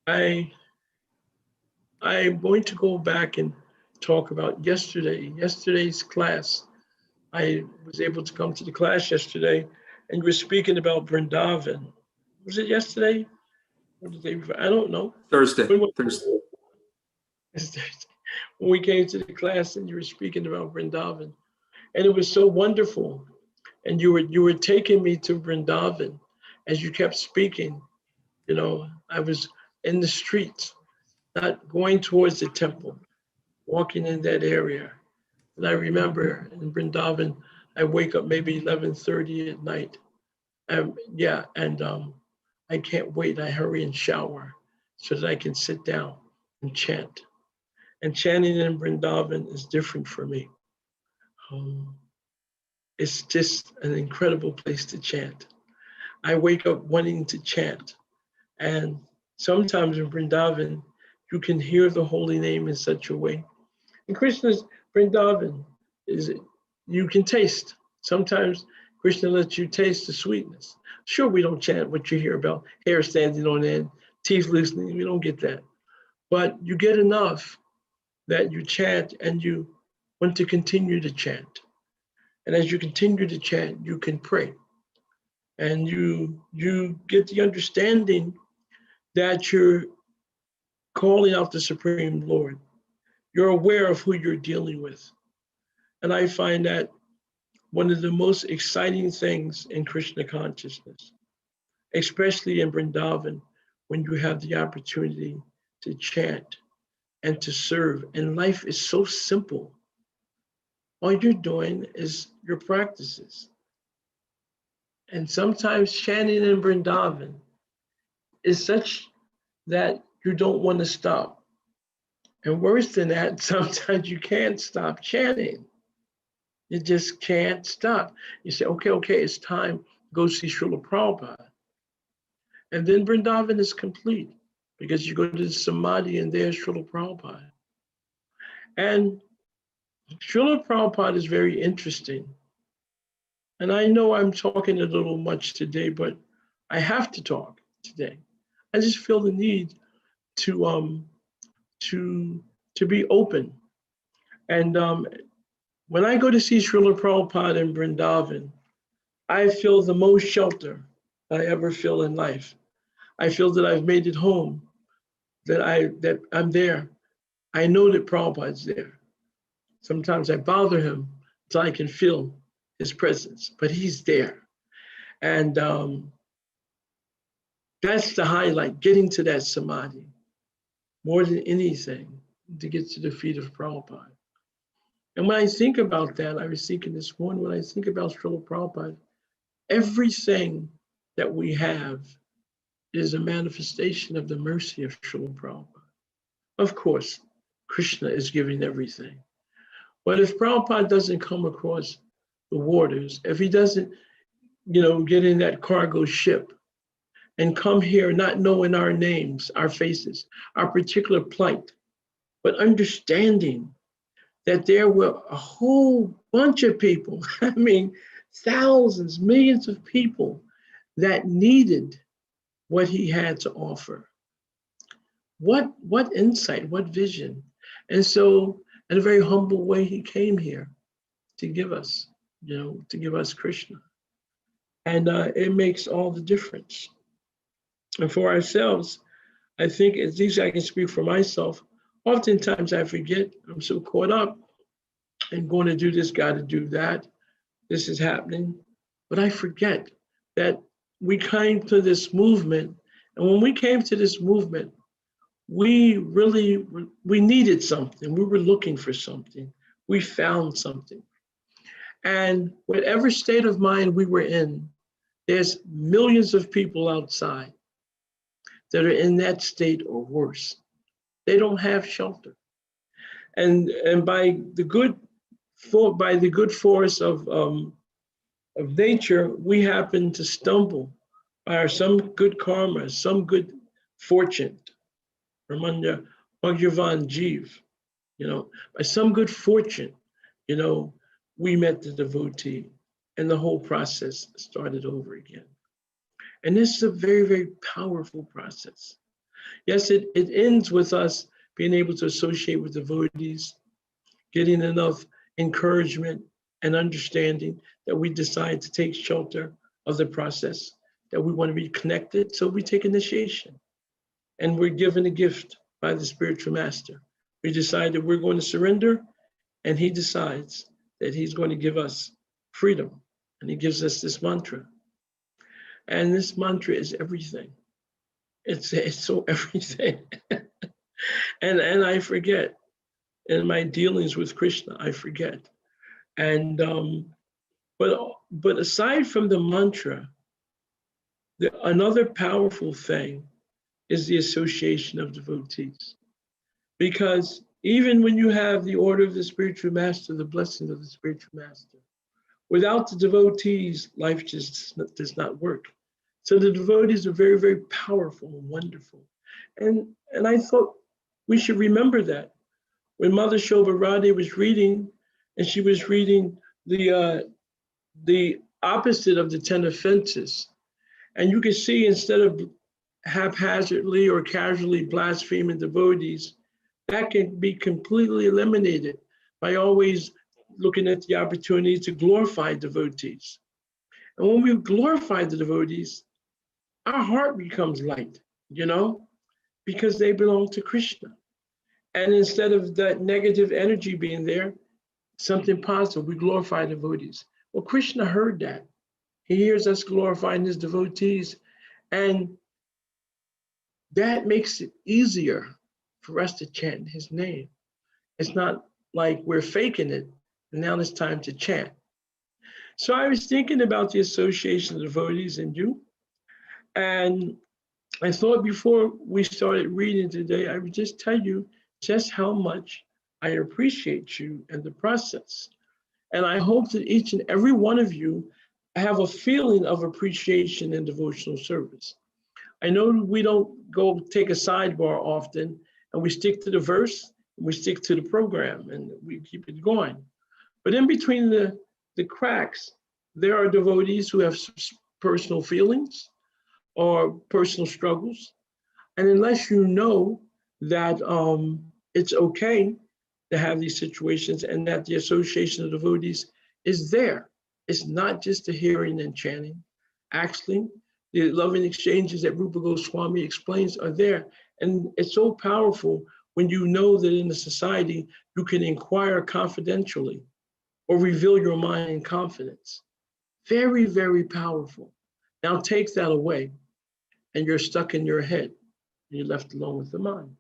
I I'm going to go back and talk about yesterday's class. I was able to come to the class yesterday, and you were speaking about Vrindavan. Was it yesterday or the day before? I don't know. Thursday. When, Thursday. when we came to the class and you were speaking about Vrindavan, and it was so wonderful. And you were taking me to Vrindavan as you kept speaking. You know, I was in the streets, not going towards the temple, walking in that area. And I remember in Vrindavan, I wake up maybe 11:30 at night. Yeah, and I can't wait. I hurry and shower so that I can sit down and chant. And chanting in Vrindavan is different for me. Um, it's just an incredible place to chant. I wake up wanting to chant. And sometimes in Vrindavan, you can hear the holy name in such a way. And Krishna's Vrindavan is you can taste. Sometimes Krishna lets you taste the sweetness. Sure, we don't chant what you hear about hair standing on end, teeth loosening. We don't get that. But you get enough that you chant and you want to continue to chant. And as you continue to chant, you can pray. And you get the understanding that you're calling out the Supreme Lord. You're aware of who you're dealing with. And I find that one of the most exciting things in Krishna consciousness, especially in Vrindavan, when you have the opportunity to chant and to serve. And life is so simple. All you're doing is your practices. And sometimes chanting in Vrindavan is such that you don't want to stop. And worse than that, sometimes you can't stop chanting. You just can't stop. You say, okay, it's time to go see Srila Prabhupada. And then Vrindavan is complete because you go to the Samadhi and there's Srila Prabhupada. And Srila Prabhupada is very interesting. And I know I'm talking a little much today, but I have to talk today. I just feel the need to be open. And when I go to see Srila Prabhupada in Vrindavan, I feel the most shelter I ever feel in life. I feel that I've made it home, that I'm there. I know that Prabhupada's there. Sometimes I bother him until I can feel his presence, but he's there. And that's the highlight, getting to that samadhi, more than anything, to get to the feet of Prabhupada. And when I think about that, I was thinking this morning, when I think about Srila Prabhupada, everything that we have is a manifestation of the mercy of Srila Prabhupada. Of course, Krishna is giving everything. But if Prabhupada doesn't come across the waters, if he doesn't, get in that cargo ship and come here not knowing our names, our faces, our particular plight, but understanding that there were a whole bunch of people, I mean, thousands, millions of people that needed what he had to offer. What insight, what vision. And so in a very humble way, he came here to give us, to give us Krishna. And it makes all the difference. And for ourselves, I think, at least I can speak for myself, oftentimes I forget, I'm so caught up in going to do this, got to do that, this is happening. But I forget that we came to this movement. And when we came to this movement, we needed something. We were looking for something. We found something. And whatever state of mind we were in, there's millions of people outside that are in that state or worse. They don't have shelter. And by the good force of nature, we happen to stumble by some good karma, some good fortune, Ramanya Bhagavan Jeev, by some good fortune, we met the devotee and the whole process started over again. And this is a very, very powerful process. Yes, it ends with us being able to associate with devotees, getting enough encouragement and understanding that we decide to take shelter of the process, that we want to be connected. So we take initiation and we're given a gift by the spiritual master. We decide that we're going to surrender, and he decides that he's going to give us freedom. And he gives us this mantra. And this mantra is everything. It's so everything. and I forget. In my dealings with Krishna, I forget. And but aside from the mantra, another powerful thing is the association of devotees. Because even when you have the order of the spiritual master, the blessing of the spiritual master, without the devotees, life just does not work. So the devotees are very, very powerful and wonderful. And I thought we should remember that. When Mother Shobha Radhe was reading, and she was reading the opposite of the 10 offenses, and you can see instead of haphazardly or casually blaspheming devotees, that can be completely eliminated by always looking at the opportunity to glorify devotees. And when we glorify the devotees, our heart becomes light, because they belong to Krishna. And instead of that negative energy being there, something positive, we glorify devotees. Well, Krishna heard that. He hears us glorifying his devotees, and that makes it easier for us to chant his name. It's not like we're faking it, and now it's time to chant. So I was thinking about the association of devotees and you, and I thought before we started reading today, I would just tell you just how much I appreciate you and the process. And I hope that each and every one of you have a feeling of appreciation in devotional service. I know we don't go take a sidebar often, and we stick to the verse, and we stick to the program, and we keep it going. But in between the cracks, there are devotees who have personal feelings or personal struggles. And unless you know that it's okay to have these situations and that the association of devotees is there, it's not just the hearing and chanting. Actually, the loving exchanges that Rupa Goswami explains are there. And it's so powerful when you know that in a society you can inquire confidentially or reveal your mind in confidence. Very, very powerful. Now take that away and you're stuck in your head and you're left alone with the mind.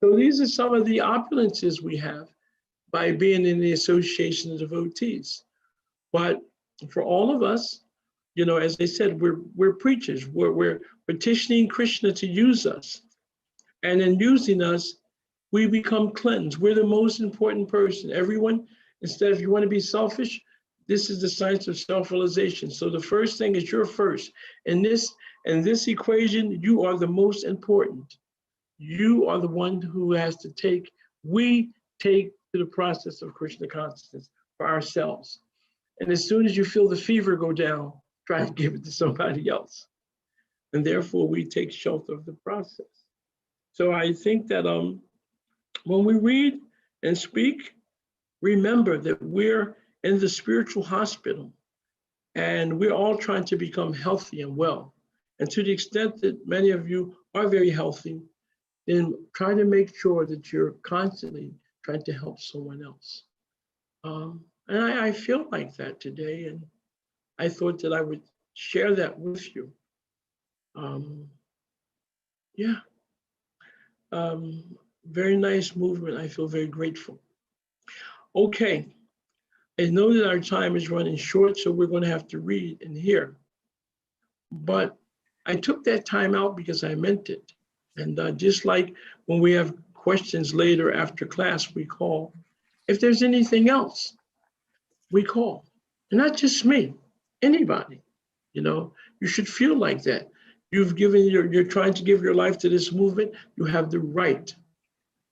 So these are some of the opulences we have by being in the association of devotees. But for all of us, as I said, we're preachers. We're petitioning Krishna to use us. And in using us, we become cleansed. We're the most important person. Everyone, instead, if you want to be selfish, this is the science of self-realization. So the first thing is you're first. In this equation, you are the most important. You are the one who has to take, we take to the process of Krishna consciousness for ourselves. And as soon as you feel the fever go down, try to give it to somebody else. And therefore we take shelter of the process. So I think that when we read and speak, remember that we're in the spiritual hospital and we're all trying to become healthy and well. And to the extent that many of you are very healthy, then try to make sure that you're constantly trying to help someone else. And I feel like that today, and I thought that I would share that with you. Very nice movement. I feel very grateful. Okay, I know that our time is running short, so we're going to have to read and hear. But I took that time out because I meant it. And just like when we have questions later after class, we call. If there's anything else, we call. And not just me, anybody. You should feel like that. You're trying to give your life to this movement. You have the right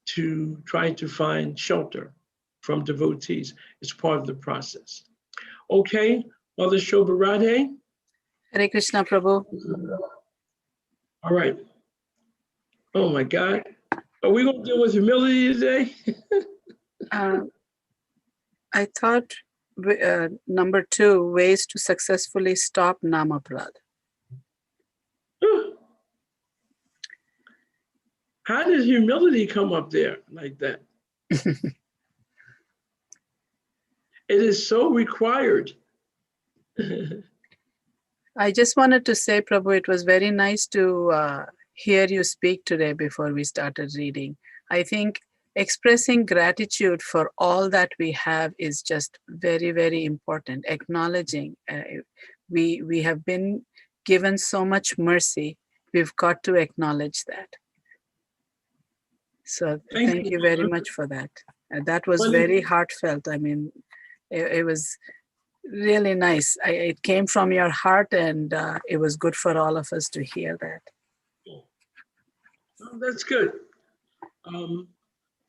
to try to find shelter from devotees. It's part of the process. Okay, Mother Shobha Radhe. Hare Krishna, Prabhu. All right. Oh my God. Are we going to deal with humility today? I thought number 2, ways to successfully stop namaprad. How did humility come up there like that? It is so required. I just wanted to say, Prabhu, it was very nice to hear you speak today before we started reading. I think expressing gratitude for all that we have is just very, very important. Acknowledging we have been given so much mercy. We've got to acknowledge that. So thank you very much for that. That was very heartfelt. I mean, it was really nice. It came from your heart, and it was good for all of us to hear that. Oh, that's good.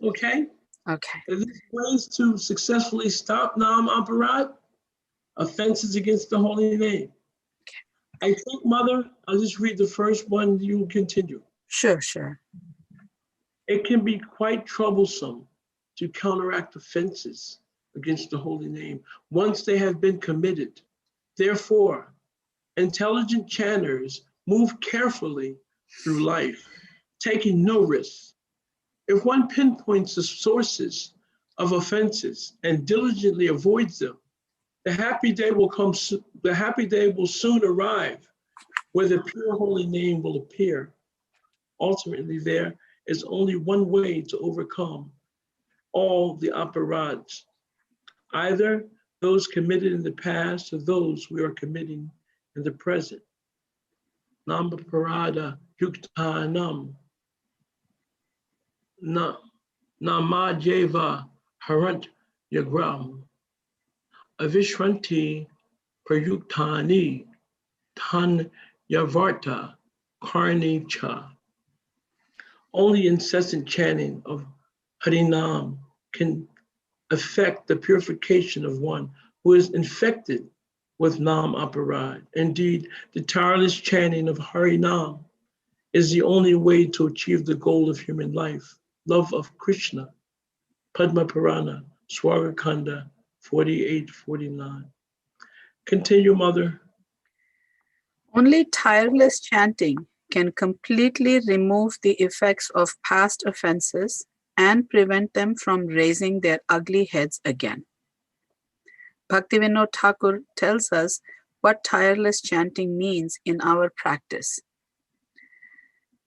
Okay. Okay. These ways to successfully stop nam-aparad, offenses against the holy name. I think, Mother, I'll just read the first one. You will continue. Sure. It can be quite troublesome to counteract offenses against the holy name once they have been committed. Therefore, intelligent chanters move carefully through life, taking no risks. If one pinpoints the sources of offenses and diligently avoids them, the happy day will soon arrive, where the pure holy name will appear. Ultimately, there is only one way to overcome all the aparads, either those committed in the past or those we are committing in the present. Namaparada yuktanam namajeva harant yagram avishranti prayuktani tan yavarta karni cha. Only incessant chanting of Harinam can affect the purification of one who is infected with Nam Aparad. Indeed, the tireless chanting of Harinam is the only way to achieve the goal of human life, love of Krishna. Padma Purana, Swarakanda 48-49. Continue, Mother. Only tireless chanting can completely remove the effects of past offenses and prevent them from raising their ugly heads again. Bhaktivinoda Thakur tells us what tireless chanting means in our practice.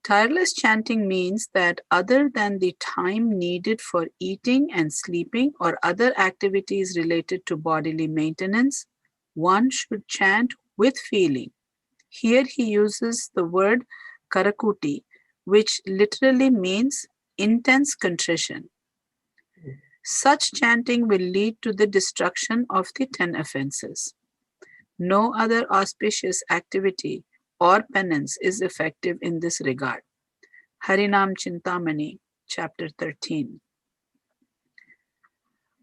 Tireless chanting means that other than the time needed for eating and sleeping or other activities related to bodily maintenance, one should chant with feeling. Here he uses the word karakuti, which literally means intense contrition. Such chanting will lead to the destruction of the 10 offenses. No other auspicious activity or penance is effective in this regard. Harinam Chintamani, chapter 13.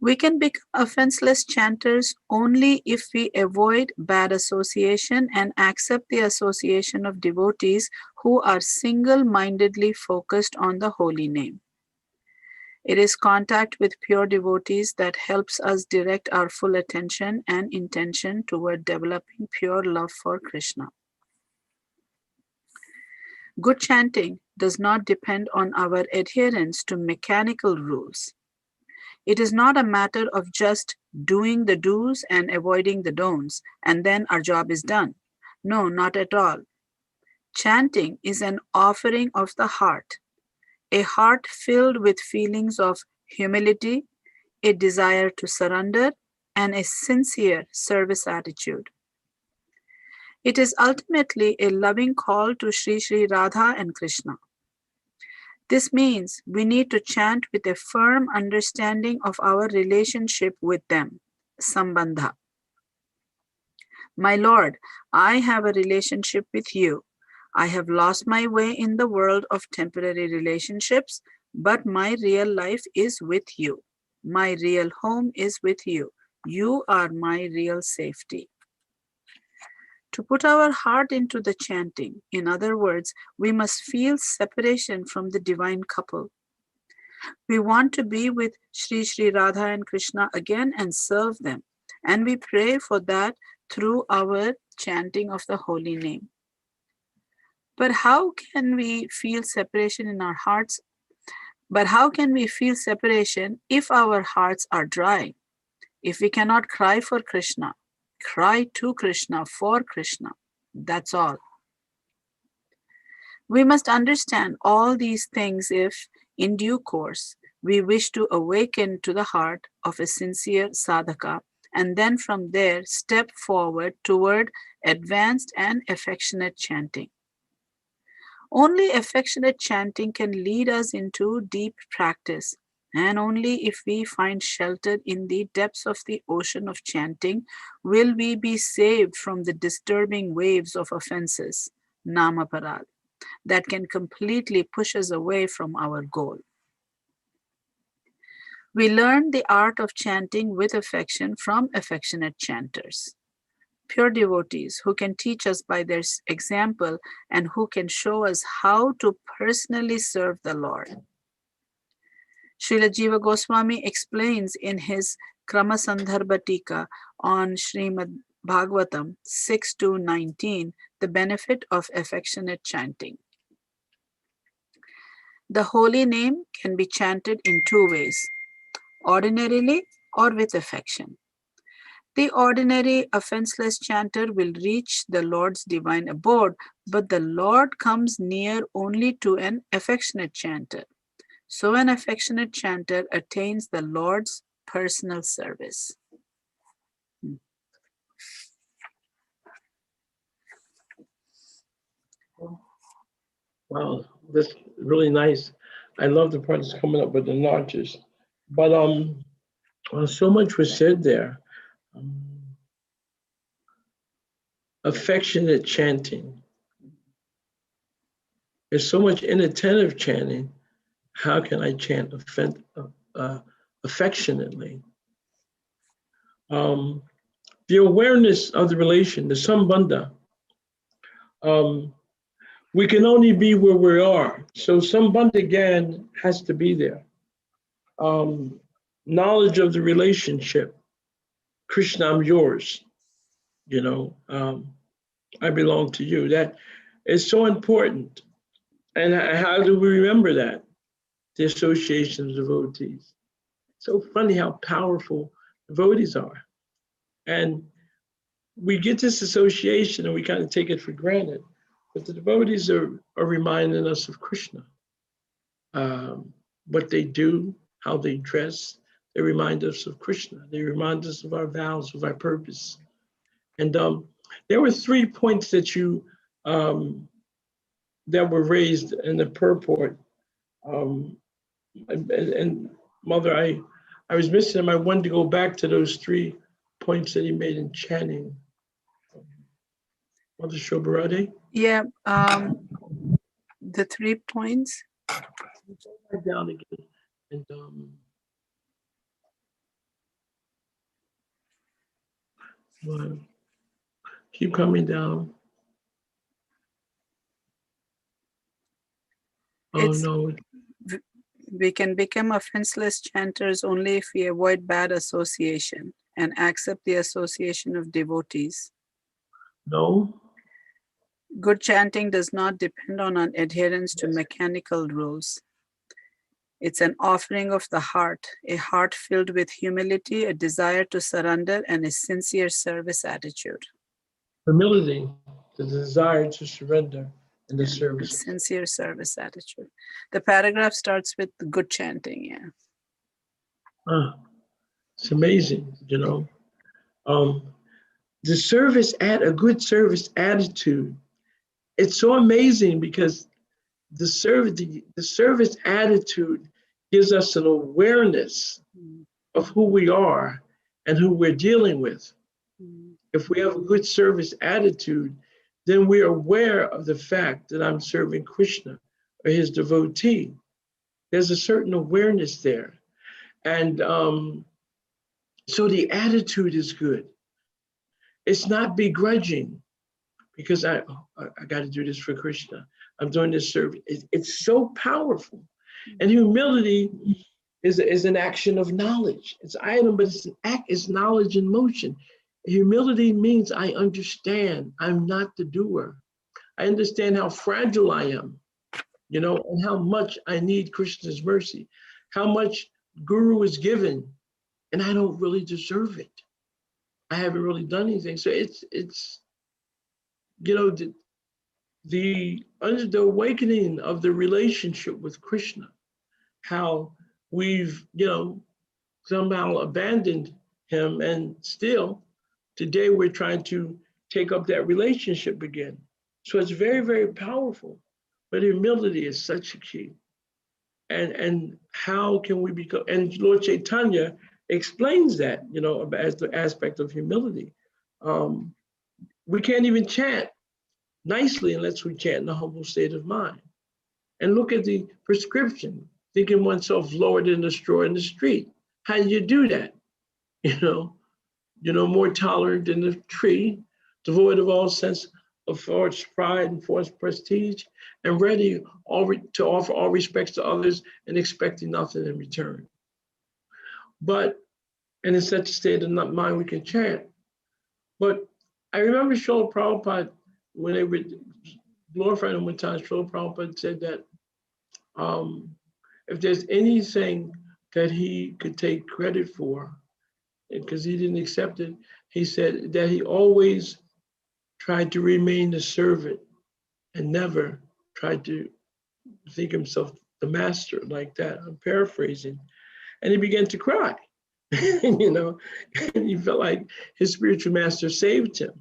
We can become offenseless chanters only if we avoid bad association and accept the association of devotees who are single-mindedly focused on the holy name. It is contact with pure devotees that helps us direct our full attention and intention toward developing pure love for Krishna. Good chanting does not depend on our adherence to mechanical rules. It is not a matter of just doing the do's and avoiding the don'ts, and then our job is done. No, not at all. Chanting is an offering of the heart, a heart filled with feelings of humility, a desire to surrender, and a sincere service attitude. It is ultimately a loving call to Sri Sri Radha and Krishna. This means we need to chant with a firm understanding of our relationship with them, sambandha. My Lord, I have a relationship with you. I have lost my way in the world of temporary relationships, but my real life is with you. My real home is with you. You are my real safety. to put our heart into the chanting. In other words, we must feel separation from the divine couple. We want to be with Sri Radha and Krishna again and serve them. And we pray for that through our chanting of the holy name. But how can we feel separation in our hearts? But how can we feel separation if our hearts are dry? If we cannot cry for Krishna, cry to Krishna for Krishna. That's all. We must understand all these things if, in due course, we wish to awaken to the heart of a sincere sadhaka, and then from there step forward toward advanced and affectionate chanting. Only affectionate chanting can lead us into deep practice, and only if we find shelter in the depths of the ocean of chanting will we be saved from the disturbing waves of offenses, namaparad, that can completely push us away from our goal. We learn the art of chanting with affection from affectionate chanters. Pure devotees who can teach us by their example and who can show us how to personally serve the Lord. Srila Jiva Goswami explains in his Krama Sandarbha Tika on Srimad Bhagavatam 6-19 the benefit of affectionate chanting. The holy name can be chanted in two ways, ordinarily or with affection. The ordinary offenseless chanter will reach the Lord's divine abode, but the Lord comes near only to an affectionate chanter. So an affectionate chanter attains the Lord's personal service. Wow, this is really nice. I love the part that's coming up with the notches. But well, so much was said there. Um, affectionate chanting. There's so much inattentive chanting. How can I chant affectionately? The awareness of the relation, the sambandha. We can only be where we are. So sambandha again has to be there. Knowledge of the relationship. Krishna, I'm yours. I belong to you. That is so important. And how do we remember that? The association of devotees. So funny how powerful devotees are. And we get this association and we kind of take it for granted. But the devotees are reminding us of Krishna. What they do, how they dress, they remind us of Krishna. They remind us of our vows, of our purpose. And there were 3 points that you that were raised in the purport. And Mother, I was missing them. I wanted to go back to those 3 points that he made in chanting. Mother Shobarade? Yeah, the 3 points. Right down again. And keep coming down. Oh no. We can become offenseless chanters only if we avoid bad association and accept the association of devotees. No. Good chanting does not depend on an adherence to mechanical rules. It's an offering of the heart, a heart filled with humility, a desire to surrender, and a sincere service attitude. Humility, the desire to surrender, and the service. Sincere service attitude. The paragraph starts with good chanting, yeah. It's amazing, The service a good service attitude. It's so amazing because the service attitude gives us an awareness of who we are and who we're dealing with. If we have a good service attitude, then we're aware of the fact that I'm serving Krishna or his devotee. There's a certain awareness there. And so the attitude is good. It's not begrudging. because I got to do this for Krishna. I'm doing this service. It's so powerful. And humility is an action of knowledge. It's item, but it's an act, it's knowledge in motion. Humility means I understand I'm not the doer. I understand how fragile I am, and how much I need Krishna's mercy, how much Guru is given, and I don't really deserve it. I haven't really done anything. So it's the under the awakening of the relationship with Krishna, how we've somehow abandoned him, and still today we're trying to take up that relationship again. So it's very, very powerful. But humility is such a key. And how can we become, and Lord Chaitanya explains that, as the aspect of humility. We can't even chant nicely unless we chant in a humble state of mind. And look at the prescription, thinking oneself lower than the straw in the street. How do you do that? More tolerant than the tree, devoid of all sense of false pride and false prestige, and ready to offer all respects to others and expecting nothing in return. And in such a state of mind, we can chant. But I remember Srila Prabhupada, when they were glorifying him one time, Srila Prabhupada said that if there's anything that he could take credit for, because he didn't accept it, he said that he always tried to remain a servant and never tried to think himself the master like that. I'm paraphrasing. And he began to cry, and he felt like his spiritual master saved him.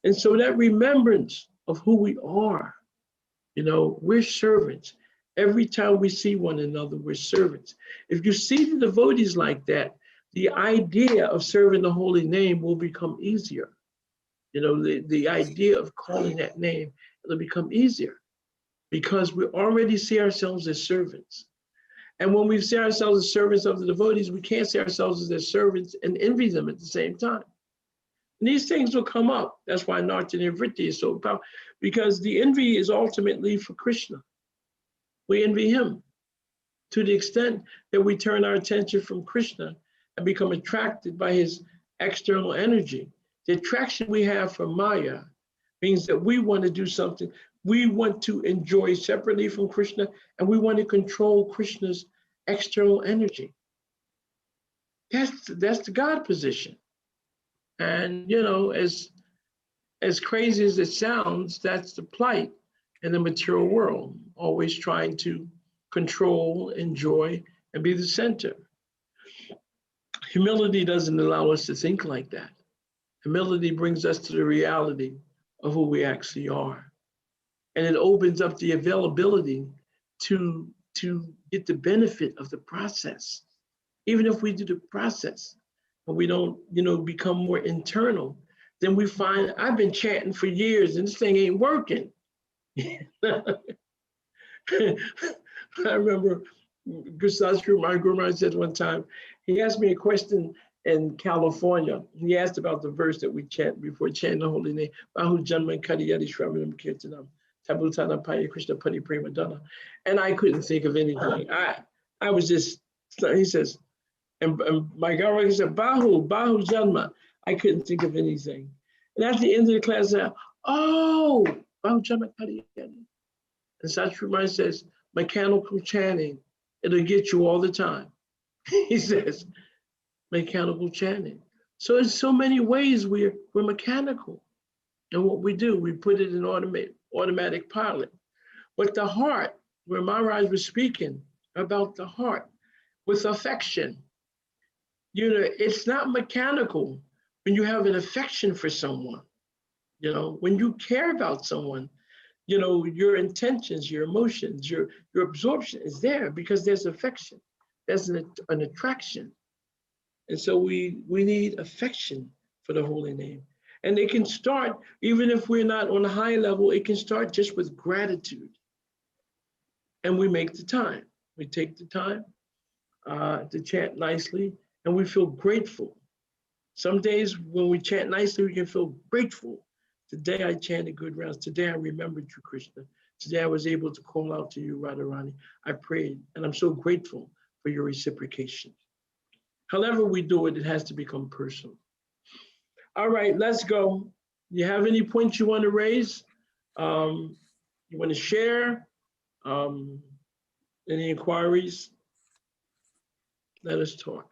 And so that remembrance of who we are, we're servants. Every time we see one another, we're servants. If you see the devotees like that, the idea of serving the holy name will become easier. The idea of calling that name, it'll become easier because we already see ourselves as servants. And when we see ourselves as servants of the devotees, we can't see ourselves as their servants and envy them at the same time. And these things will come up. That's why Nartya Nivritti is so powerful, because the envy is ultimately for Krishna. We envy him to the extent that we turn our attention from Krishna and become attracted by his external energy. The attraction we have for Maya means that we want to do something. We want to enjoy separately from Krishna, and we want to control Krishna's external energy. That's the God position. And as crazy as it sounds, that's the plight in the material world, always trying to control, enjoy, and be the center. Humility doesn't allow us to think like that. Humility brings us to the reality of who we actually are. And it opens up the availability to get the benefit of the process. Even if we do the process, but we don't, become more internal, then we find I've been chanting for years and this thing ain't working. I remember my Guru said one time, he asked me a question in California. He asked about the verse that we chant before chanting the holy name. Bahu Janman Kadiyati Shravanam Kirtanam. Tabutana Paya Krishna Pati Prema Dana. And I couldn't think of anything. I was just, he says, and my Guru said, Bahu Janma. I couldn't think of anything. And at the end of the class, I said, oh, Bahu Janma Kadiyati. And Satsvrumai says, mechanical chanting, it'll get you all the time. He says, mechanical chanting. So in so many ways, we're mechanical. And what we do, we put it in automatic pilot. But the heart, where Maharaj was speaking about the heart, with affection, it's not mechanical when you have an affection for someone. When you care about someone, your intentions, your emotions, your absorption is there because there's affection. There's an attraction. And so we need affection for the holy name. And it can start, even if we're not on a high level, it can start just with gratitude. And we make the time. We take the time to chant nicely, and we feel grateful. Some days when we chant nicely, we can feel grateful Today I chanted good rounds. Today I remembered you, Krishna. Today I was able to call out to you, Radharani. I prayed, and I'm so grateful for your reciprocation. However we do it, it has to become personal. All right, let's go. You have any points you want to raise? You want to share? Any inquiries? Let us talk.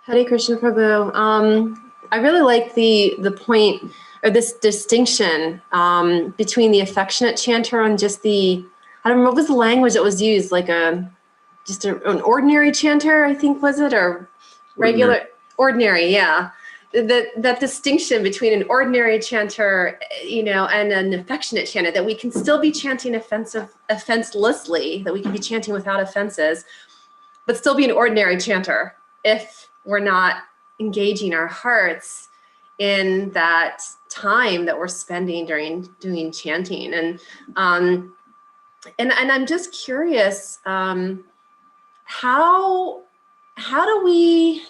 Hare Krishna Prabhu. I really like the point or this distinction between the affectionate chanter and just the, I don't remember what was the language that was used, like an ordinary chanter, I think was it, or regular ordinary, yeah. That distinction between an ordinary chanter, you know, and an affectionate chanter, that we can still be chanting offenselessly, that we can be chanting without offenses, but still be an ordinary chanter if we're not engaging our hearts in that time that we're spending during doing chanting. And I'm just curious, how do we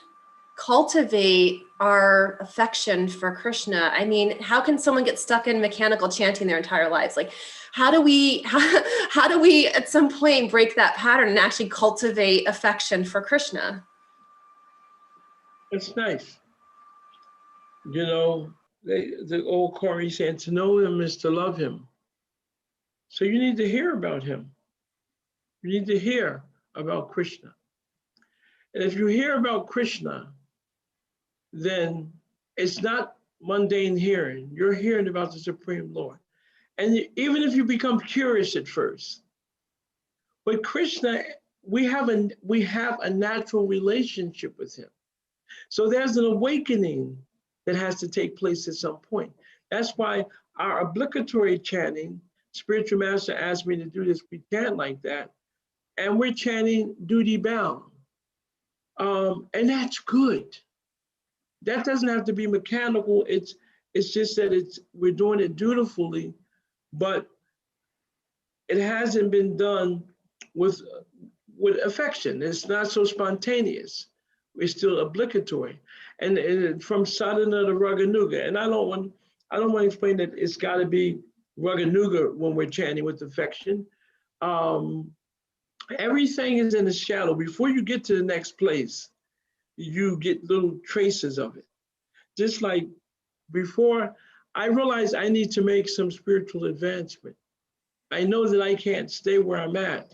cultivate our affection for Krishna? I mean, how can someone get stuck in mechanical chanting their entire lives? Like, how do we at some point break that pattern and actually cultivate affection for Krishna? It's nice. You know, the old Corey saying, to know him is to love him. So you need to hear about him. You need to hear about Krishna. And if you hear about Krishna, then it's not mundane hearing. You're hearing about the Supreme Lord. And even if you become curious at first, with Krishna, we have a natural relationship with him. So there's an awakening that has to take place at some point. That's why our obligatory chanting, spiritual master asked me to do this, we chant like that, and we're chanting duty bound. And that's good. That doesn't have to be mechanical. It's just that we're doing it dutifully, but it hasn't been done with affection. It's not so spontaneous. It's still obligatory. And from sadhana to raganuga. And I don't want to explain that it's got to be raganuga when we're chanting with affection. Everything is in the shadow. Before you get to the next place, you get little traces of it. Just like before, I realized I need to make some spiritual advancement. I know that I can't stay where I'm at.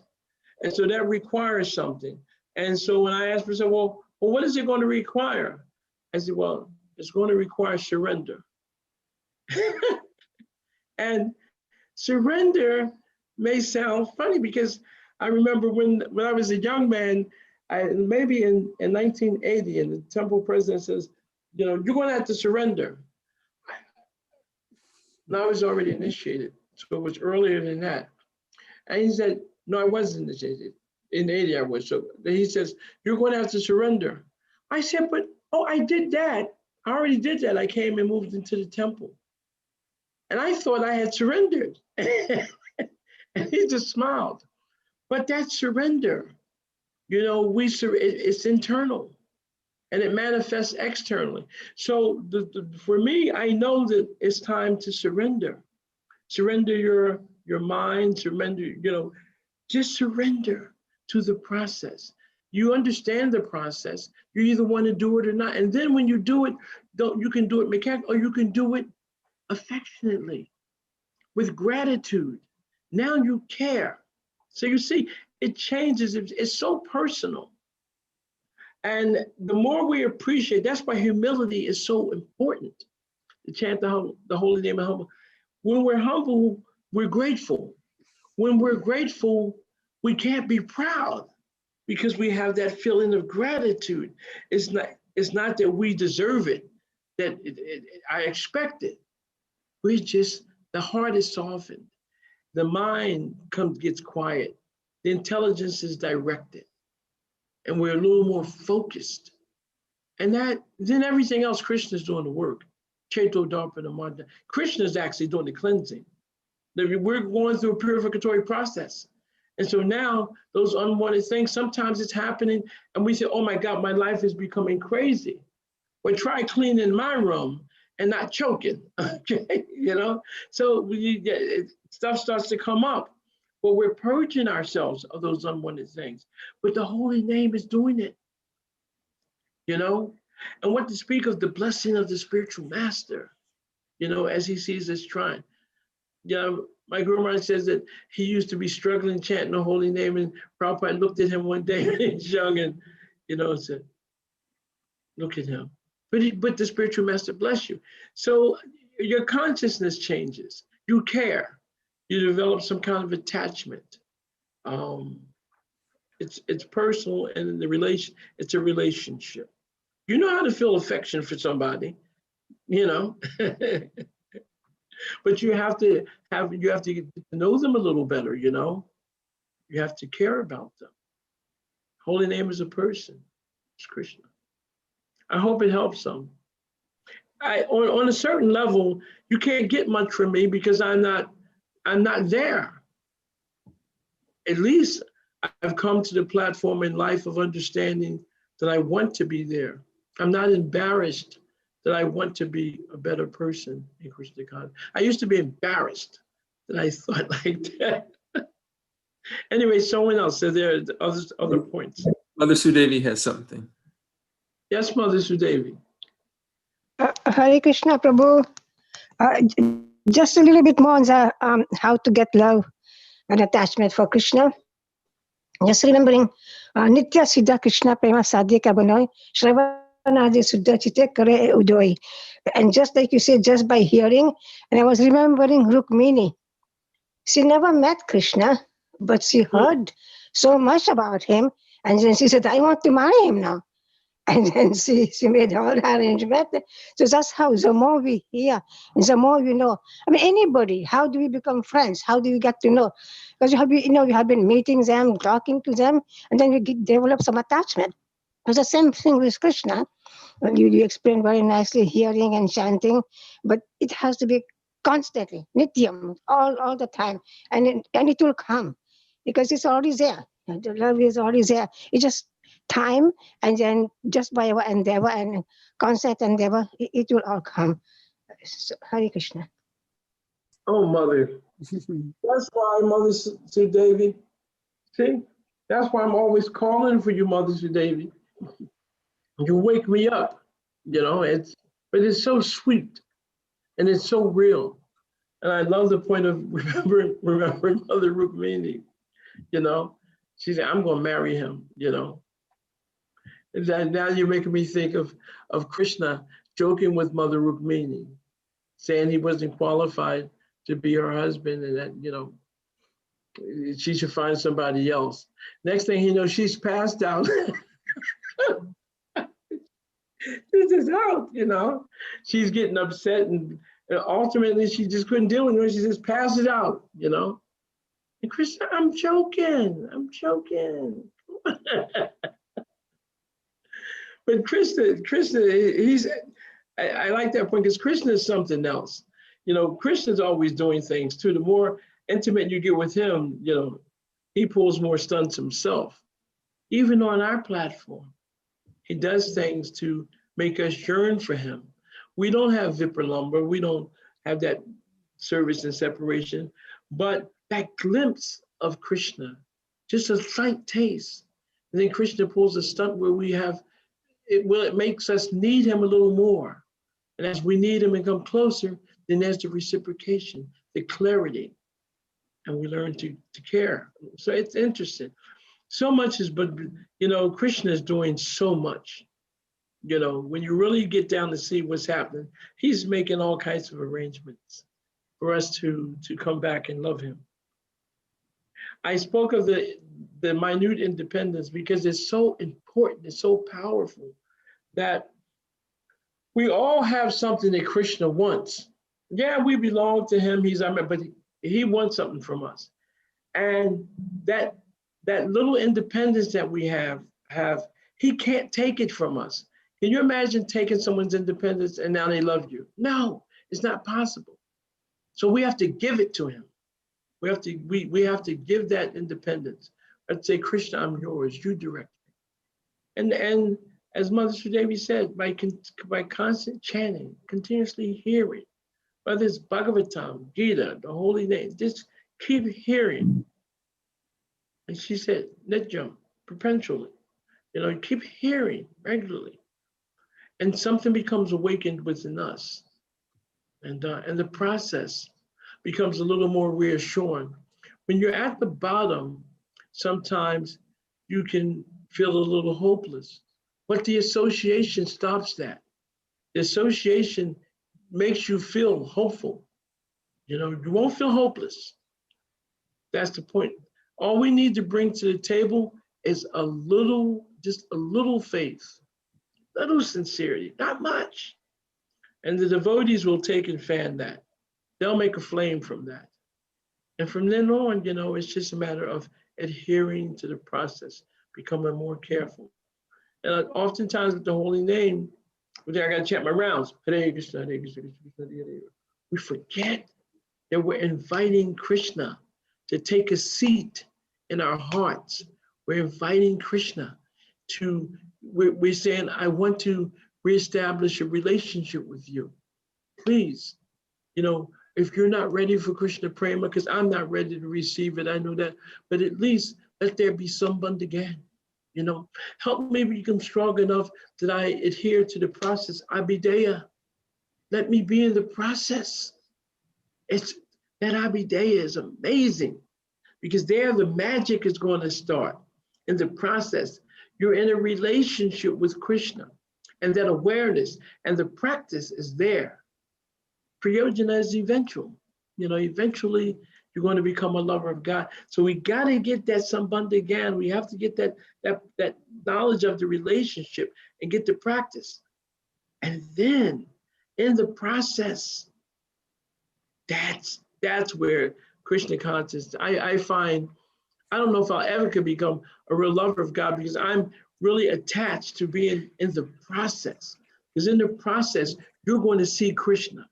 And so that requires something. And so when I asked myself, well, what is it going to require? I said, well, it's going to require surrender. And surrender may sound funny because I remember when I was a young man, maybe in 1980, and the temple president says, you know, you're going to have to surrender. Now I was already initiated, so it was earlier than that. And he said, no, I wasn't initiated. In 80 I was. So he says, you're going to have to surrender. I said, but, I did that. I already did that. I came and moved into the temple. And I thought I had surrendered. And he just smiled. But that's surrender. You know, it's internal and it manifests externally. So for me, I know that it's time to surrender. Surrender your mind, surrender, you know, just surrender to the process. You understand the process. You either want to do it or not. And then when you do it, you can do it mechanically or you can do it affectionately with gratitude. Now you care. So you see, it changes. It's so personal. And the more we appreciate, that's why humility is so important. To chant the holy name of humble. When we're humble, we're grateful. When we're grateful, we can't be proud because we have that feeling of gratitude. It's not that we deserve it, that I expect it. The heart is softened. The mind gets quiet. The intelligence is directed. And we're a little more focused. And then everything else, Krishna's doing the work. Cheto Dharpana Marta. Krishna's actually doing the cleansing. We're going through a purificatory process. And so now those unwanted things, sometimes it's happening and we say, oh my God, my life is becoming crazy. Well, try cleaning my room and not choking, okay? You know, so stuff starts to come up, but we're purging ourselves of those unwanted things. But the holy name is doing it, you know? And what to speak of the blessing of the spiritual master, you know, as he sees us trying. You know, my grandma says that he used to be struggling chanting the holy name, and Prabhupada looked at him one day when he was young and, you know, said, look at him. But the spiritual master bless you. So your consciousness changes. You care. You develop some kind of attachment. It's personal, and in the relation, it's a relationship. You know how to feel affection for somebody, you know. But you have to get to know them a little better, you know. You have to care about them. Holy name is a person. It's Krishna. I hope it helps some. On a certain level, you can't get much from me because I'm not there. At least I've come to the platform in life of understanding that I want to be there. I'm not embarrassed that I want to be a better person in Krishna consciousness. I used to be embarrassed that I thought like that. Anyway, someone else said there are other points. Mother Sudevi has something. Yes, Mother Sudevi. Hare Krishna, Prabhu. Just a little bit more on the, how to get love and attachment for Krishna. Just remembering, Nitya Siddha Krishna Prema Sadhya Banoy, Shravanadi Suddha Chite Kare Udoy. And just like you said, just by hearing, and I was remembering Rukmini. She never met Krishna, but she heard so much about him, and then she said, I want to marry him now. And then she made all her arrangement. So that's how the more we hear, the more we know. I mean, anybody, how do we become friends? How do we get to know? Because you have been meeting them, talking to them, and then develop some attachment. It's the same thing with Krishna. You explained very nicely, hearing and chanting, but it has to be constantly, nityam, all the time, and it will come because it's already there. The love is already there. It's just time, and then just by our endeavor and constant endeavor, it will all come. So, Hare Krishna. Oh, Mother. That's why, Mother Sudevi. See, that's why I'm always calling for you, Mother Sudevi. You wake me up, you know. But it's so sweet, and it's so real. And I love the point of remembering Mother Rukmini, you know. She said, I'm going to marry him, you know. And now you're making me think of Krishna joking with Mother Rukmini, saying he wasn't qualified to be her husband and that, you know, she should find somebody else. Next thing you know, she's passed out. This is out, you know. She's getting upset, and ultimately she just couldn't deal with it. She just passed it out, you know. And Krishna, I'm joking. But Krishna, I like that point because Krishna is something else. You know, Krishna's always doing things too. The more intimate you get with him, you know, he pulls more stunts himself. Even on our platform, he does things to make us yearn for him. We don't have Vipralamba, we don't have that service and separation, but that glimpse of Krishna, just a slight taste. And then Krishna pulls a stunt where we have, it makes us need him a little more. And as we need him and come closer, then there's the reciprocation, the clarity, and we learn to care. So it's interesting. So much is, but you know, Krishna is doing so much. You know, when you really get down to see what's happening, he's making all kinds of arrangements for us to come back and love him. I spoke of the minute independence because it's so important, it's so powerful that we all have something that Krishna wants. Yeah, we belong to him, he's our man, but he wants something from us. And that little independence that we have, he can't take it from us. Can you imagine taking someone's independence and now they love you? No, it's not possible. So we have to give it to him. We have to give that independence. Let's say, Krishna, I'm yours, you direct me. And as Mother Sudevi said, by constant chanting, continuously hearing, whether it's Bhagavatam, Gita, the holy name, just keep hearing. And she said, Nitjam, perpetually, keep hearing regularly. And something becomes awakened within us. And the process becomes a little more reassuring. When you're at the bottom, sometimes you can feel a little hopeless, but the association stops that. The association makes you feel hopeful. You won't feel hopeless. That's the point. All we need to bring to the table is just a little faith, little sincerity, not much. And the devotees will take and fan that. They'll make a flame from that. And from then on, it's just a matter of adhering to the process, becoming more careful. And oftentimes with the holy name, I got to chant my rounds. Hare Krishna, Hare Krishna, Krishna, Hare Hare. We forget that we're inviting Krishna to take a seat in our hearts. We're inviting Krishna we're saying, I want to reestablish a relationship with you. Please, if you're not ready for Krishna Prema, because I'm not ready to receive it, I know that, but at least let there be some again. Help me become strong enough that I adhere to the process. Abhideya. Let me be in the process. That Abhideya is amazing, because there the magic is going to start in the process. You're in a relationship with Krishna, and that awareness and the practice is there. Priyojana is eventual. Eventually you're going to become a lover of God. So we got to get that sambandha again. We have to get that knowledge of the relationship and get the practice. And then in the process, that's where Krishna consciousness, I find, I don't know if I'll ever could become a real lover of God, because I'm really attached to being in the process. Because in the process, you're going to see Krishna.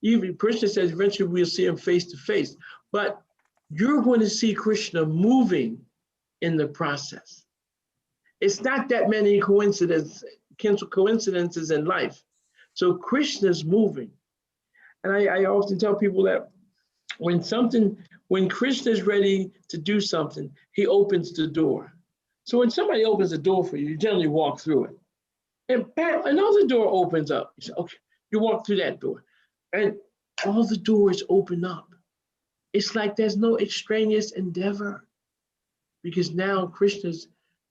Even Krishna says eventually we'll see him face to face, but you're going to see Krishna moving in the process. It's not that many coincidences in life. So Krishna's moving. And I often tell people that when Krishna is ready to do something, he opens the door. So when somebody opens the door for you, you generally walk through it. And bam, another door opens up. You say, okay, you walk through that door. And all the doors open up. It's like there's no extraneous endeavor, because now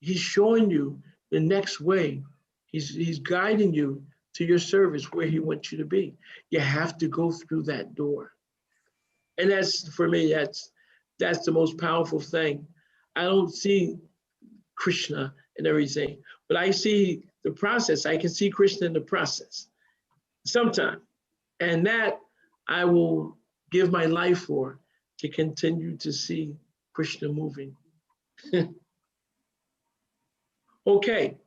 he's showing you the next way. He's guiding you to your service where he wants you to be. You have to go through that door. And that's, for me, that's the most powerful thing. I don't see Krishna in everything, but I see the process. I can see Krishna in the process sometime. And that I will give my life for, to continue to see Krishna moving. Okay.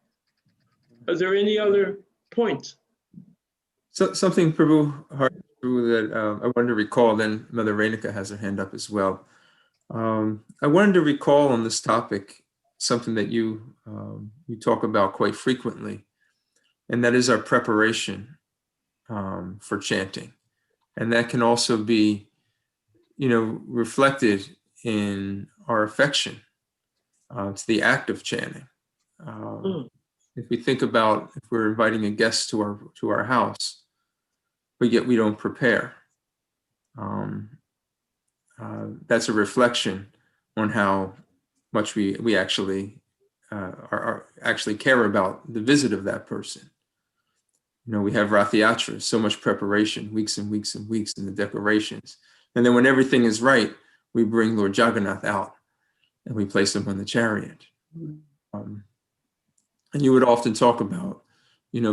Are there any other points? So something, Prabhu, that I wanted to recall, then Mother Renika has her hand up as well. I wanted to recall on this topic something that you talk about quite frequently, and that is our preparation for chanting. And that can also be, reflected in our affection to the act of chanting. If we think about, if we're inviting a guest to our house, but yet we don't prepare, that's a reflection on how much we actually actually care about the visit of that person. We have Rath Yatra, so much preparation, weeks and weeks and weeks in the decorations. And then when everything is right, we bring Lord Jagannath out and we place him on the chariot. And you would often talk about,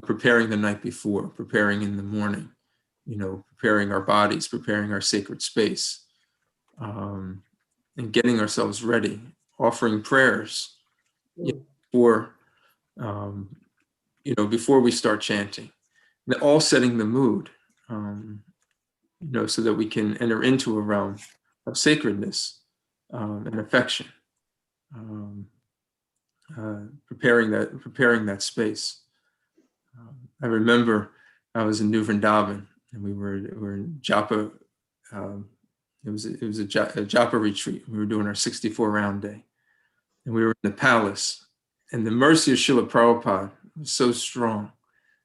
preparing the night before, preparing in the morning, preparing our bodies, preparing our sacred space, and getting ourselves ready, offering prayers before we start chanting. All setting the mood, so that we can enter into a realm sacredness and affection, preparing that space. I remember I was in New Vrindavan, and we were in Japa. It was a Japa retreat. We were doing our 64 round day, and we were in the palace. And the mercy of Srila Prabhupada was so strong.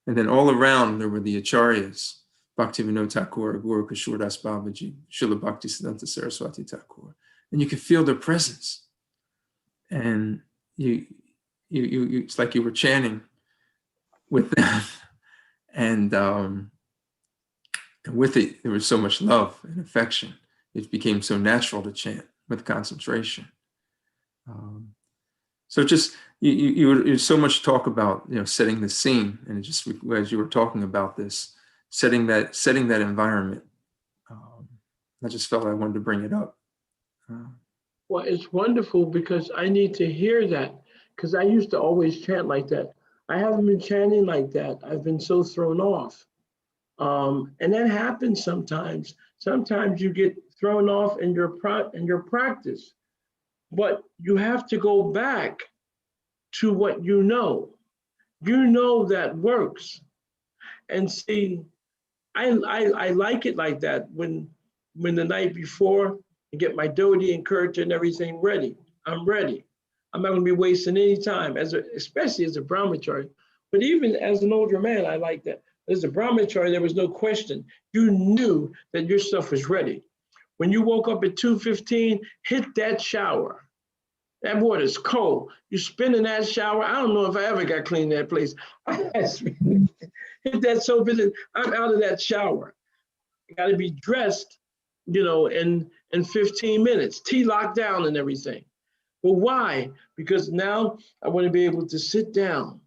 And then all around there were the acharyas, Bhaktivinoda Thakur, Guru Kishore Das Babaji, Srila Bhaktisiddhanta Saraswati Thakur, and you could feel their presence. And you it's like you were chanting with them. And with it, there was so much love and affection. It became so natural to chant with concentration. So just you so much talk about setting the scene, and it just as you were talking about this, setting that environment. I just felt I wanted to bring it up. Well, it's wonderful because I need to hear that, because I used to always chant like that. I haven't been chanting like that. I've been so thrown off. And that happens sometimes. Sometimes you get thrown off in your practice, but you have to go back to what you know. You know that works. And see, I like it like that when the night before I get my dhoti and kurta and everything ready. I'm ready. I'm not going to be wasting any time, especially as a brahmachari. But even as an older man, I like that. As a brahmachari, there was no question. You knew that your stuff was ready. When you woke up at 2:15, hit that shower. That water's cold. You spin in that shower. I don't know if I ever got clean that place. Hit that soap in. I'm out of that shower. I got to be dressed, in 15 minutes. Tea locked down and everything. But why? Because now I want to be able to sit down.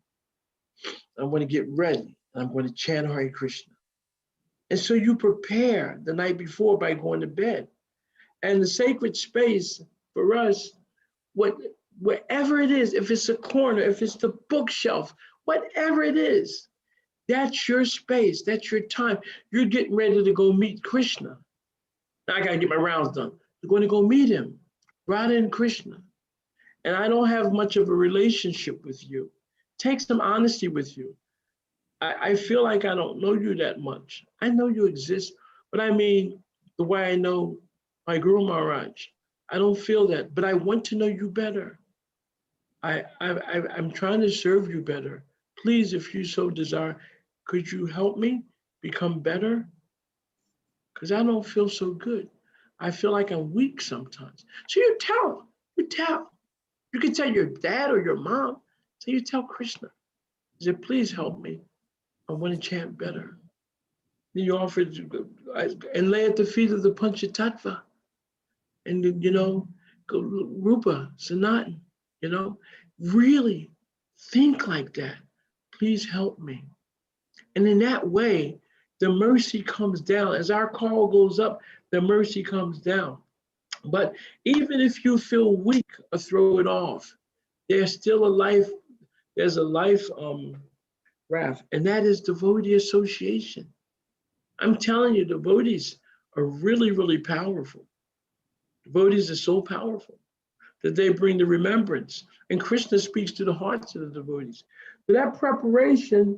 I want to get ready. I'm going to chant Hare Krishna. And so you prepare the night before by going to bed. And the sacred space for us, wherever it is, if it's a corner, if it's the bookshelf, whatever it is, that's your space, that's your time. You're getting ready to go meet Krishna. Now I got to get my rounds done. You're going to go meet him, Radha and Krishna. And I don't have much of a relationship with you. Take some honesty with you. I feel like I don't know you that much. I know you exist, but I mean, the way I know my Guru Maharaj, I don't feel that, but I want to know you better. I'm trying to serve you better. Please, if you so desire, could you help me become better? Because I don't feel so good. I feel like I'm weak sometimes. So you tell. You can tell your dad or your mom. So you tell Krishna. He said, please help me. I want to chant better. Then you offer and lay at the feet of the Panchatattva. And go Rupa, Sanatan, really think like that. Please help me. And in that way, the mercy comes down. As our call goes up, the mercy comes down. But even if you feel weak or throw it off, there's still there's a life raft, and that is devotee association. I'm telling you, devotees are really, really powerful. Devotees are so powerful that they bring the remembrance, and Krishna speaks to the hearts of the devotees. So that preparation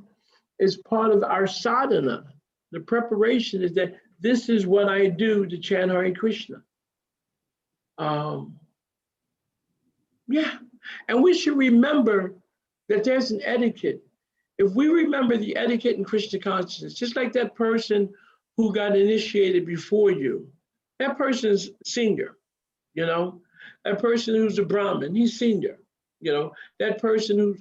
is part of our sadhana. The preparation is that this is what I do to chant Hare Krishna. And we should remember that there's an etiquette. If we remember the etiquette in Krishna consciousness, just like that person who got initiated before you, that person's senior, that person who's a Brahmin, he's senior, that person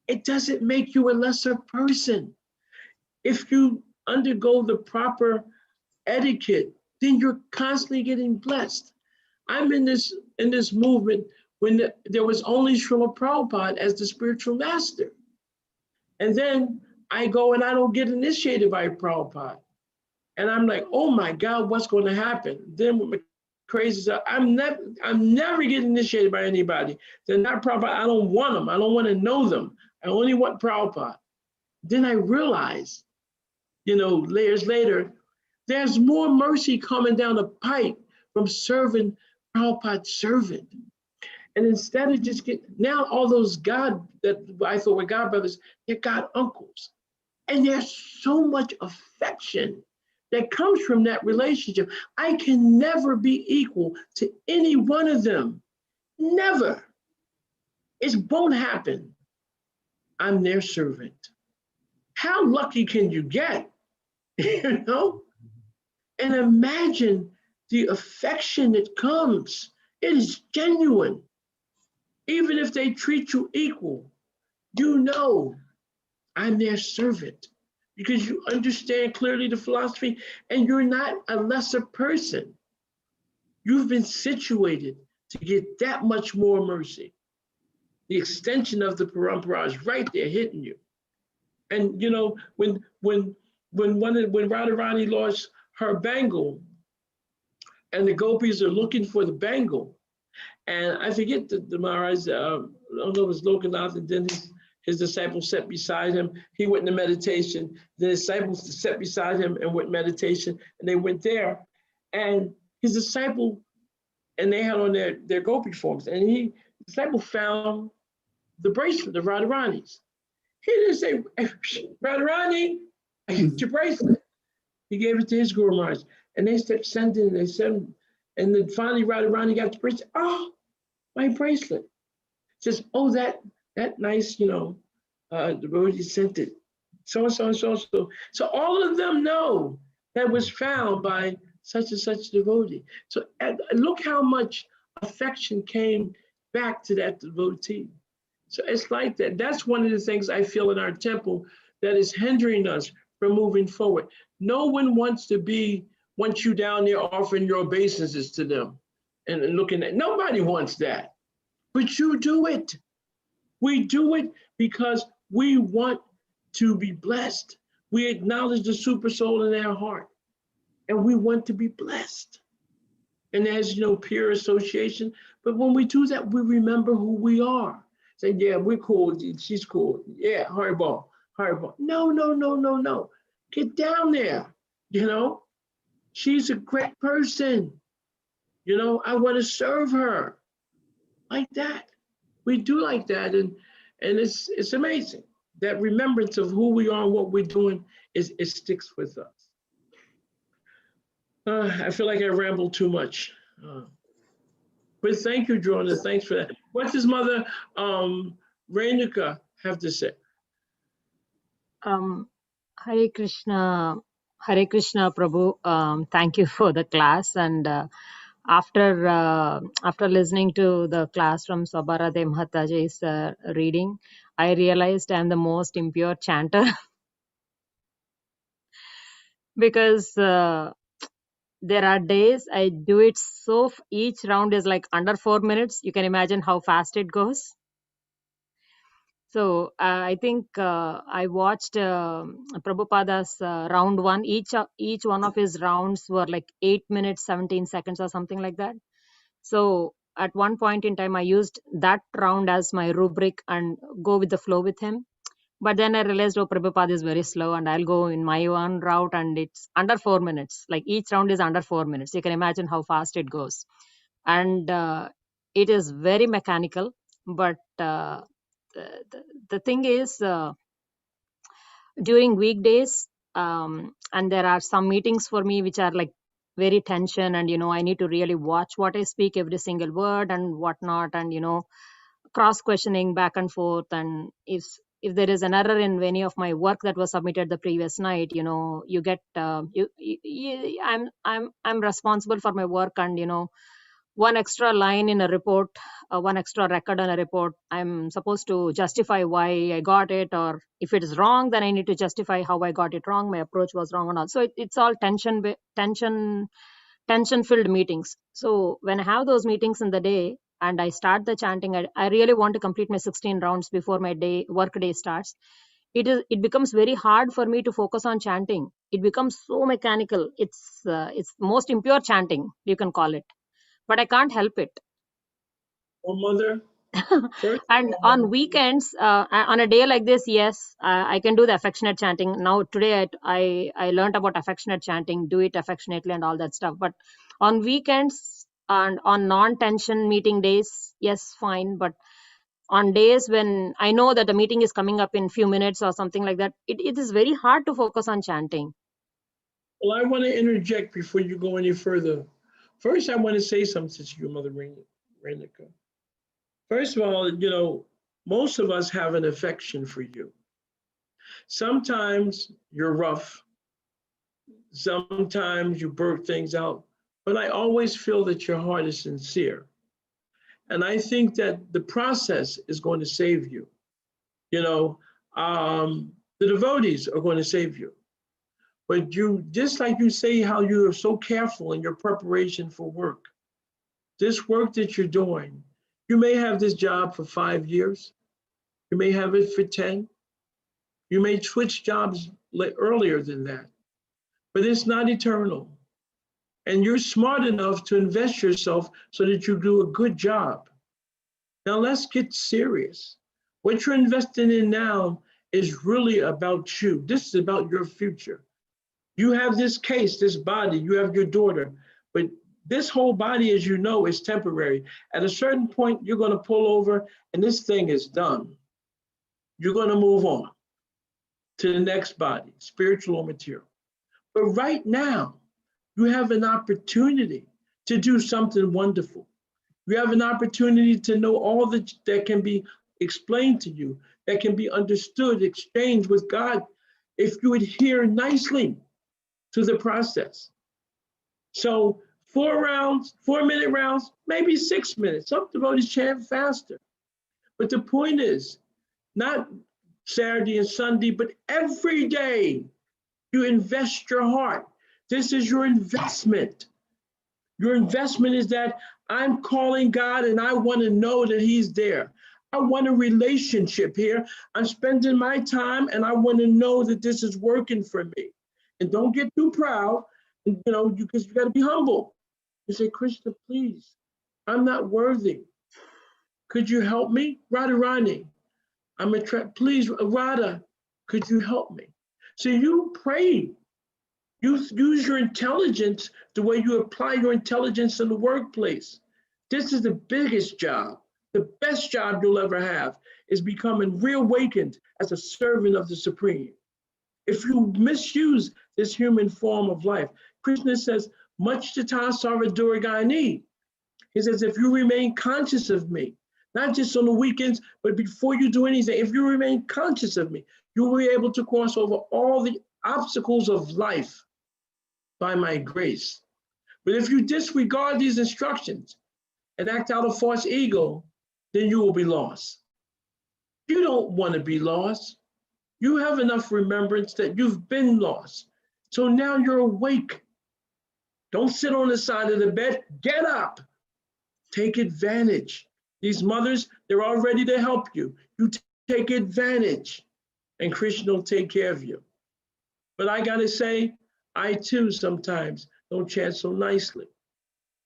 it doesn't make you a lesser person. If you undergo the proper etiquette, then you're constantly getting blessed. I'm in this movement when there was only Srila Prabhupada as the spiritual master. And then I go and I don't get initiated by Prabhupada. And I'm like, oh my God, what's going to happen? Then with my crazy stuff, I'm never getting initiated by anybody. They're not Prabhupada. I don't want them. I don't want to know them. I only want Prabhupada. Then I realized, layers later, There's more mercy coming down the pipe from serving Prabhupada's servant. And instead of just now all those God that I thought were God brothers, they're God uncles. And there's so much affection that comes from that relationship. I can never be equal to any one of them. Never. It won't happen. I'm their servant. How lucky can you get? You know? And imagine the affection that comes. It is genuine. Even if they treat you equal, you know I'm their servant because you understand clearly the philosophy and you're not a lesser person. You've been situated to get that much more mercy. The extension of the parampara is right there hitting you. And you know, when Radharani lost her bangle and the gopis are looking for the bangle, and I forget the Maharaj, I don't know if it was Lokanath, and then his disciples sat beside him. He went into meditation. The disciples sat beside him and went meditation, and they went there. And his disciple, and they had on their gopi forms, and the disciple found the bracelet, the Radharani's. He didn't say, Radharani, your bracelet. He gave it to his Guru Maharaj. And they kept sending, and then finally Radharani got the bracelet. Oh, my bracelet. Says, oh, that nice, the devotee sent it. So. So all of them know that was found by such and such devotee. So look how much affection came back to that devotee. So it's like that. That's one of the things I feel in our temple that is hindering us from moving forward. No one wants you down there offering your obeisances to them and looking at, nobody wants that. But you do it. We do it because we want to be blessed. We acknowledge the super soul in our heart and we want to be blessed. And there's, peer association. But when we do that, we remember who we are. Say, yeah, we're cool. She's cool. Yeah, Haribol. No. Get down there. She's a great person. I want to serve her. Like that. We do like that. And it's amazing. That remembrance of who we are and what we're doing it sticks with us. I feel like I rambled too much. But thank you, Jordan. Thanks for that. What's his mother, Renuka, have to say? Hare Krishna, Prabhu. Thank you for the class. And after listening to the class from Sabarade Mahataji's reading, I realized I'm the most impure chanter because there are days I do it so each round is like under 4 minutes. You can imagine how fast it goes. So I think I watched Prabhupada's round one. Each one of his rounds were like 8 minutes, 17 seconds or something like that. So at one point in time, I used that round as my rubric and go with the flow with him. But then I realized, Prabhupada is very slow and I'll go in my own route and it's under 4 minutes. Like each round is under 4 minutes. You can imagine how fast it goes. And it is very mechanical. But the thing is, during weekdays, and there are some meetings for me which are like very tension and, I need to really watch what I speak, every single word and whatnot. And, cross questioning back and forth, and if there is an error in any of my work that was submitted the previous night, you get I'm responsible for my work, and one extra line in a report, one extra record in a report, I'm supposed to justify why I got it, or if it is wrong, then I need to justify how I got it wrong, my approach was wrong and all. So it's all tension filled meetings. So when I have those meetings in the day and I start the chanting, I really want to complete my 16 rounds before my work day starts. It becomes very hard for me to focus on chanting. It becomes so mechanical. It's most impure chanting, you can call it, but I can't help it. Oh, mother, First of And all, on weekends, on a day like this, yes, I can do the affectionate chanting. Now today I learned about affectionate chanting, do it affectionately and all that stuff. But on weekends and on non-tension meeting days, yes, fine. But on days when I know that the meeting is coming up in few minutes or something like that, it is very hard to focus on chanting. well, I want to interject before you go any further. First, I want to say something to you, Mother Renica. First of all, most of us have an affection for you. Sometimes you're rough, sometimes you burp things out, but I always feel that your heart is sincere. And I think that the process is going to save you. You know, the devotees are going to save you. But you, just like you say how you are so careful in your preparation for work, this work that you're doing, you may have this job for 5 years, you may have it for 10, you may switch jobs earlier than that, but it's not eternal. And you're smart enough to invest yourself so that you do a good job. Now let's get serious. What you're investing in now is really about you. This is about your future. You have this case, this body, you have your daughter, but this whole body, as you know, is temporary. At a certain point, you're going to pull over and this thing is done. You're going to move on to the next body, spiritual or material. But right now, you have an opportunity to do something wonderful. You have an opportunity to know all that can be explained to you, that can be understood, exchanged with God, if you adhere nicely to the process. So 4-minute rounds, maybe 6 minutes. Some devotees chant faster. But the point is, not Saturday and Sunday, but every day you invest your heart. This is your investment. Your investment is that I'm calling God and I want to know that He's there. I want a relationship here. I'm spending my time and I want to know that this is working for me. And don't get too proud, because you got to be humble. You say, Krishna, please, I'm not worthy. Could you help me? Radharani, please, Radha, could you help me? So you pray. Use your intelligence the way you apply your intelligence in the workplace. This is the biggest job. The best job you'll ever have is becoming reawakened as a servant of the Supreme. If you misuse this human form of life, Krishna says, much tata sara durgani. He says, if you remain conscious of me, not just on the weekends, but before you do anything, if you remain conscious of me, you will be able to cross over all the obstacles of life by my grace. But if you disregard these instructions and act out of false ego, then you will be lost. You don't want to be lost. You have enough remembrance that you've been lost. So now you're awake. Don't sit on the side of the bed. Get up. Take advantage. These mothers, they're all ready to help you. You take advantage, and Krishna will take care of you. But I got to say, I too sometimes don't chant so nicely.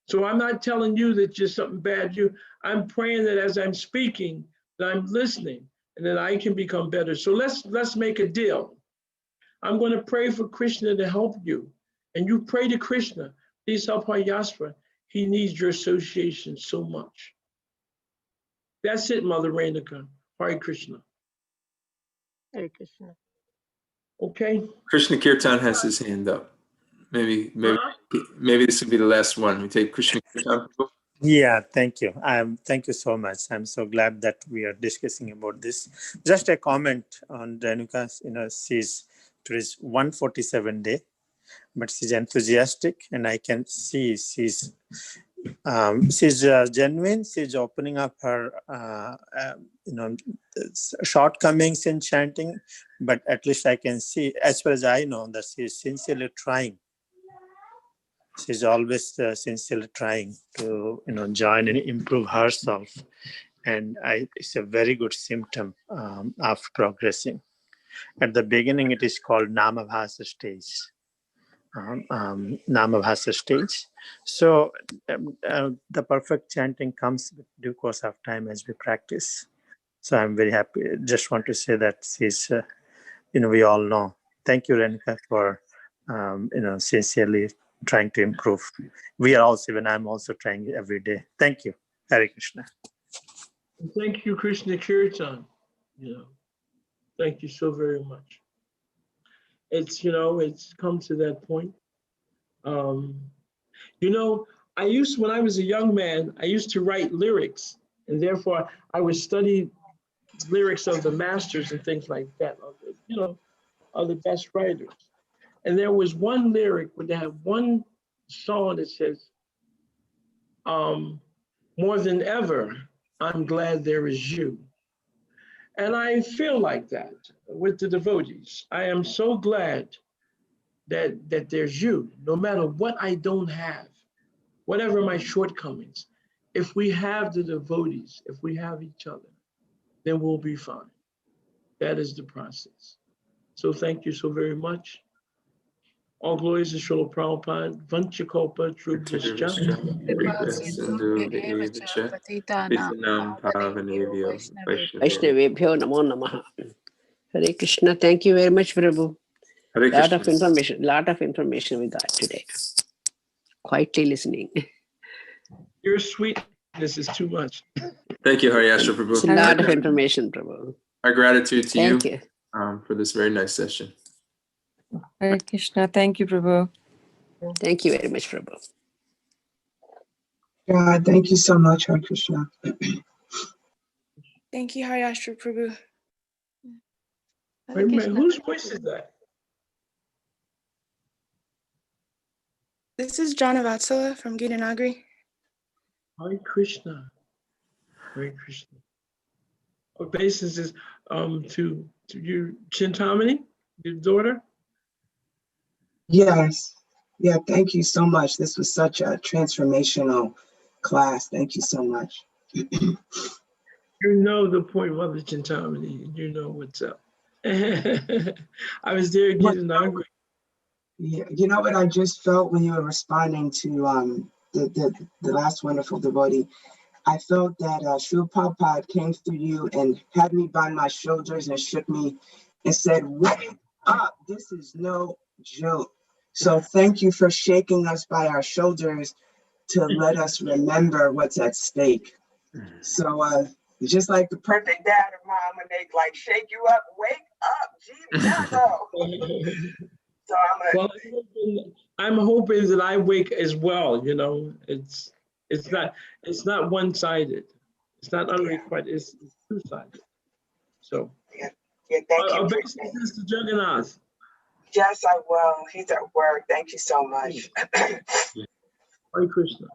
So I'm not telling you that you're something bad. I'm praying that as I'm speaking, that I'm listening, and that I can become better. So let's make a deal. I'm going to pray for Krishna to help you. And you pray to Krishna, please help Haryasva. He needs your association so much. That's it, Mother Renica. Hare Krishna. Hare Krishna. Okay. Krishna Kirtan has his hand up. Maybe this will be the last one. We take Krishna Kirtan. Yeah, thank you. Thank you so much. I'm so glad that we are discussing about this. Just a comment on Renuka's, she's today's 147 day, but she's enthusiastic, and I can see she's genuine. She's opening up her, shortcomings in chanting, but at least I can see, as far as I know, that she's sincerely trying. She's always sincerely trying to, join and improve herself. And it's a very good symptom of progressing. At the beginning, it is called Namabhasa stage. Namabhasa stage. So the perfect chanting comes with due course of time as we practice. So I'm very happy. Just want to say that she's, we all know. Thank you, Renika, for, sincerely trying to improve. We are also, even I'm also trying every day. Thank you. Hare Krishna. Thank you, Krishna Kirtan. Thank you so very much. It's come to that point. When I was a young man, I used to write lyrics, and therefore I would study lyrics of the masters and things like that, of the best writers. And there was one lyric where they had one song that says, more than ever, I'm glad there is you. And I feel like that with the devotees. I am so glad that there's you, no matter what I don't have, whatever my shortcomings. If we have the devotees, if we have each other, then we'll be fine. That is the process. So thank you so very much. All glories to Srila Prabhupada, Vanchakopa, Trubhishcha. Vaishnavebhyo Namo Namaha. Hare Krishna. Thank you very much, Prabhu. Lot of information we got today. Quietly listening. Your sweetness is too much. Thank you, Haryashtra Prabhu. It's a lot of information, Prabhu. Our gratitude to Thank you for this very nice session. Hare Krishna. Thank you, Prabhu. Thank you very much, Prabhu. God, thank you so much, Hare Krishna. Thank you, Haryashtra Prabhu. Wait a minute, whose voice is that? This is Jana Vatsala from Gita Nagari. Hare Krishna. Hare Krishna. Obeisances to you, Chintamani, your daughter? Yes. Yeah, thank you so much. This was such a transformational class. Thank you so much. You know the point, Mother Chintamani. You know what's up. I was there getting Nagari. Yeah, you know what I just felt when you were responding to the last wonderful devotee? I felt that Srila Prabhupada came through you and had me by my shoulders and shook me and said, wake up, this is no joke. So thank you for shaking us by our shoulders to let us remember what's at stake. So just like the perfect dad or mom, when they like shake you up, wake up, Japa. So I'm hoping that I wake as well. It's not one-sided. It's not unrequited. It's two-sided. So thank you. Obeisances to Jagannath. Yes, I will. He's at work. Thank you so much. Hare Krishna.